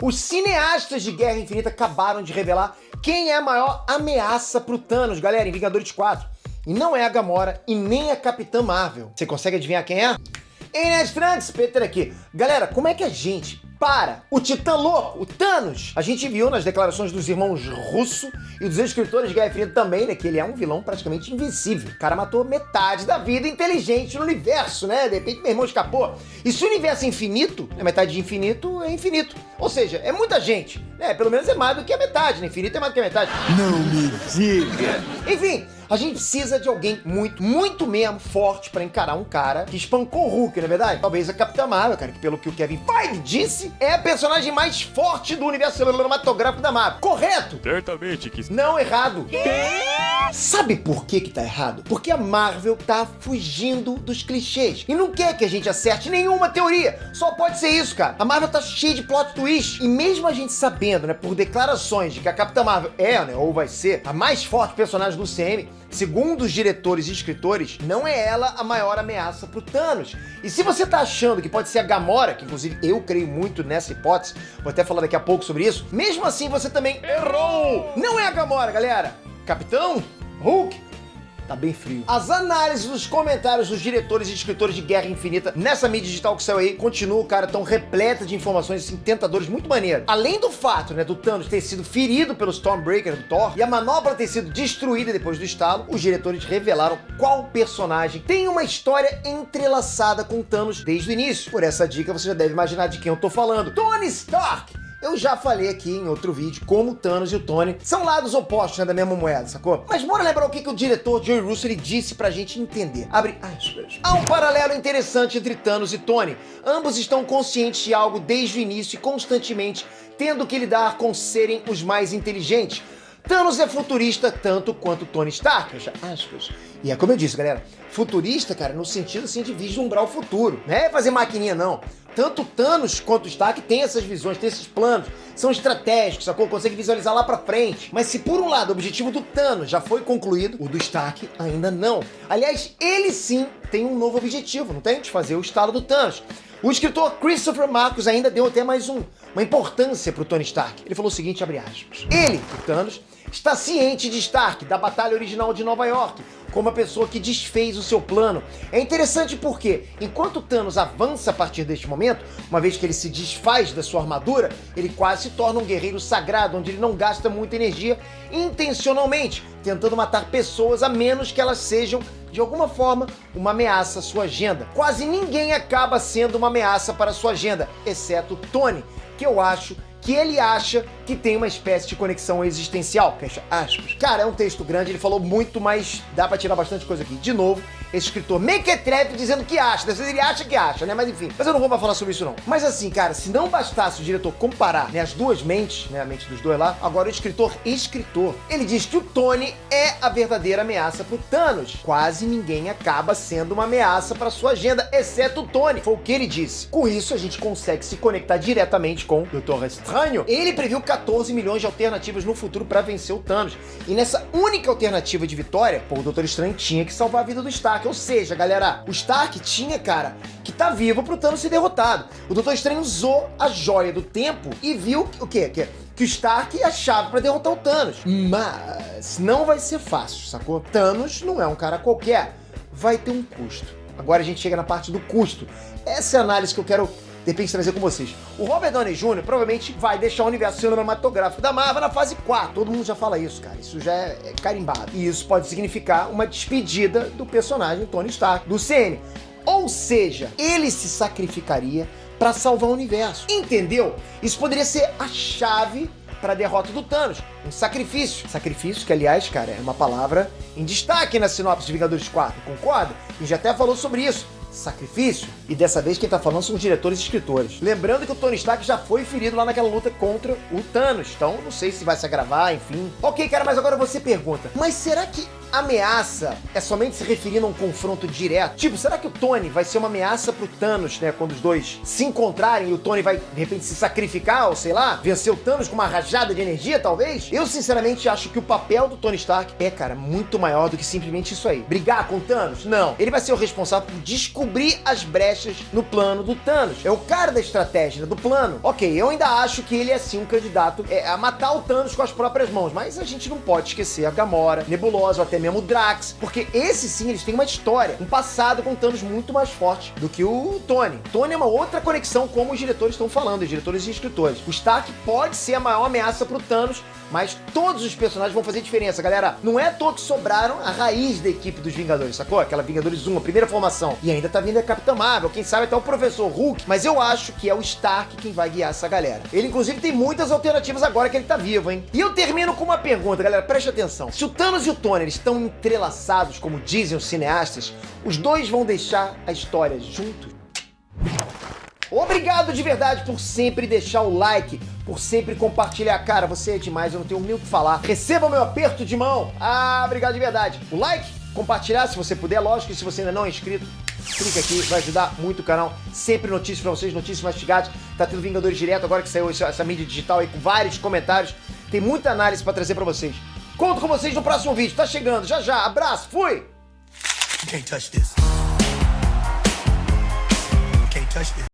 Os cineastas de Guerra Infinita acabaram de revelar quem é a maior ameaça pro Thanos, galera, em Vingadores 4. E não é a Gamora e nem a Capitã Marvel. Você consegue adivinhar quem é? Ei, Nerd Trunks, Peter aqui. Galera, como é que a gente para o Titã Louco, o Thanos? A gente viu nas declarações dos irmãos Russo e dos escritores de Guerra Infinita também, né, que ele é um vilão praticamente invencível. O cara matou metade da vida inteligente no universo, né? De repente meu irmão escapou. E se o universo é infinito, a metade de infinito é infinito. Ou seja, é muita gente, né? Pelo menos é mais do que a metade, né? Infinito é mais do que a metade. Não me diga! Enfim, a gente precisa de alguém muito mesmo forte pra encarar um cara que espancou o Hulk, não é verdade? Talvez a Capitã Marvel, cara, que pelo que o Kevin Feige disse, é a personagem mais forte do universo cinematográfico da Marvel. Correto? Certamente que... Não errado. Sabe por que tá errado? Porque a Marvel tá fugindo dos clichês e não quer que a gente acerte nenhuma teoria. Só pode ser isso, cara. A Marvel tá cheia de plot twist e mesmo a gente sabendo, né, por declarações de que a Capitã Marvel é, né, ou vai ser a mais forte personagem do CM, segundo os diretores e escritores, não é ela a maior ameaça pro Thanos. E se você tá achando que pode ser a Gamora, que inclusive eu creio muito nessa hipótese, vou até falar daqui a pouco sobre isso, mesmo assim você também errou! Não é a Gamora, galera! Capitão Hulk tá bem frio. As análises dos comentários dos diretores e escritores de Guerra Infinita nessa mídia digital que saiu aí continuam, cara, tão repleta de informações assim, tentadoras, muito maneiro. Além do fato, né, do Thanos ter sido ferido pelo Stormbreaker do Thor e a manopla ter sido destruída depois do estalo, os diretores revelaram qual personagem tem uma história entrelaçada com o Thanos desde o início. Por essa dica você já deve imaginar de quem eu tô falando. Tony Stark! Eu já falei aqui em outro vídeo como o Thanos e o Tony são lados opostos, né, da mesma moeda, sacou? Mas bora lembrar o que o diretor Joey Russo ele disse pra gente entender. Abre aspas. Há um paralelo interessante entre Thanos e Tony. Ambos estão conscientes de algo desde o início e constantemente tendo que lidar com serem os mais inteligentes. Thanos é futurista tanto quanto Tony Stark, fecha aspas. E é como eu disse, galera, futurista, cara, no sentido assim de vislumbrar o futuro. Não é fazer maquininha, não. Tanto Thanos quanto Stark têm essas visões, têm esses planos, são estratégicos, sacou? Consegue visualizar lá pra frente. Mas se por um lado o objetivo do Thanos já foi concluído, o do Stark ainda não. Aliás, ele sim tem um novo objetivo, não tem? De fazer o estalo do Thanos. O escritor Christopher Marcus ainda deu até mais uma importância pro Tony Stark. Ele falou o seguinte, abre aspas. Ele, o Thanos, está ciente de Stark, da batalha original de Nova York, como a pessoa que desfez o seu plano. É interessante porque, enquanto Thanos avança a partir deste momento, uma vez que ele se desfaz da sua armadura, ele quase se torna um guerreiro sagrado, onde ele não gasta muita energia intencionalmente, tentando matar pessoas a menos que elas sejam, de alguma forma, uma ameaça à sua agenda. Quase ninguém acaba sendo uma ameaça para a sua agenda, exceto Tony, que eu acho que ele acha que tem uma espécie de conexão existencial, fecha aspas. Cara, é um texto grande, ele falou muito, mas dá pra tirar bastante coisa aqui. De novo, esse escritor mequetrefe dizendo que acha, às vezes ele acha que acha, né, mas enfim. Mas eu não vou mais falar sobre isso não. Mas assim, cara, se não bastasse o diretor comparar, né, as duas mentes, né, a mente dos dois lá, agora o escritor, ele diz que o Tony é a verdadeira ameaça pro Thanos. Quase ninguém acaba sendo uma ameaça pra sua agenda, exceto o Tony. Foi o que ele disse. Com isso, a gente consegue se conectar diretamente com o Doutor Estranho. Ele previu 14 milhões de alternativas no futuro pra vencer o Thanos. E nessa única alternativa de vitória, pô, o Doutor Estranho tinha que salvar a vida do Stark. Ou seja, galera, o Stark tinha, cara, que tá vivo pro Thanos ser derrotado. O Doutor Estranho usou a joia do tempo e viu o quê? Que o Stark é a chave pra derrotar o Thanos. Mas não vai ser fácil, sacou? Thanos não é um cara qualquer. Vai ter um custo. Agora a gente chega na parte do custo. Essa é a análise que eu quero de repente trazer com vocês. O Robert Downey Jr. provavelmente vai deixar o universo cinematográfico da Marvel na fase 4. Todo mundo já fala isso, cara. Isso já é carimbado. E isso pode significar uma despedida do personagem Tony Stark, do CM. Ou seja, ele se sacrificaria pra salvar o universo. Entendeu? Isso poderia ser a chave para a derrota do Thanos. Um sacrifício. Sacrifício que, aliás, cara, é uma palavra em destaque na sinopse de Vingadores 4. Concorda? E já até falou sobre isso. Sacrifício. E dessa vez quem tá falando são os diretores e escritores. Lembrando que o Tony Stark já foi ferido lá naquela luta contra o Thanos. Então, não sei se vai se agravar, enfim. Ok, cara, mas agora você pergunta. Mas será que ameaça é somente se referindo a um confronto direto? Tipo, será que o Tony vai ser uma ameaça pro Thanos, né? Quando os dois se encontrarem e o Tony vai, de repente, se sacrificar, ou sei lá, vencer o Thanos com uma rajada de energia, talvez? Eu, sinceramente, acho que o papel do Tony Stark é, cara, muito maior do que simplesmente isso aí. Brigar com o Thanos? Não. Ele vai ser o responsável por descobrir as brechas no plano do Thanos. É o cara da estratégia, né, do plano. Ok, eu ainda acho que ele é, sim, um candidato a matar o Thanos com as próprias mãos, mas a gente não pode esquecer a Gamora, Nebulosa, ou até mesmo o Drax, porque esses, sim, eles têm uma história, um passado com o Thanos muito mais forte do que o Tony. Tony é uma outra conexão, como os diretores estão falando, os diretores e escritores. O Stark pode ser a maior ameaça pro Thanos, mas todos os personagens vão fazer diferença, galera. Não é à toa que sobraram a raiz da equipe dos Vingadores, sacou? Aquela Vingadores 1, a primeira formação. E ainda tá vindo a Capitã Marvel, quem sabe até o Professor Hulk, mas eu acho que é o Stark quem vai guiar essa galera. Ele, inclusive, tem muitas alternativas agora que ele tá vivo, hein? E eu termino com uma pergunta, galera, preste atenção. Se o Thanos e o Tony eles estão entrelaçados, como dizem os cineastas, os dois vão deixar a história juntos? Obrigado de verdade por sempre deixar o like, por sempre compartilhar. Cara, você é demais, eu não tenho nem o que falar. Receba meu aperto de mão. Obrigado de verdade. O like, compartilhar se você puder, lógico, e se você ainda não é inscrito, clica aqui, vai ajudar muito o canal. Sempre notícias pra vocês, notícias mastigadas. Tá tendo Vingadores Direto agora que saiu essa mídia digital aí com vários comentários. Tem muita análise pra trazer pra vocês. Conto com vocês no próximo vídeo, tá chegando, já já. Abraço, fui! Can't touch this.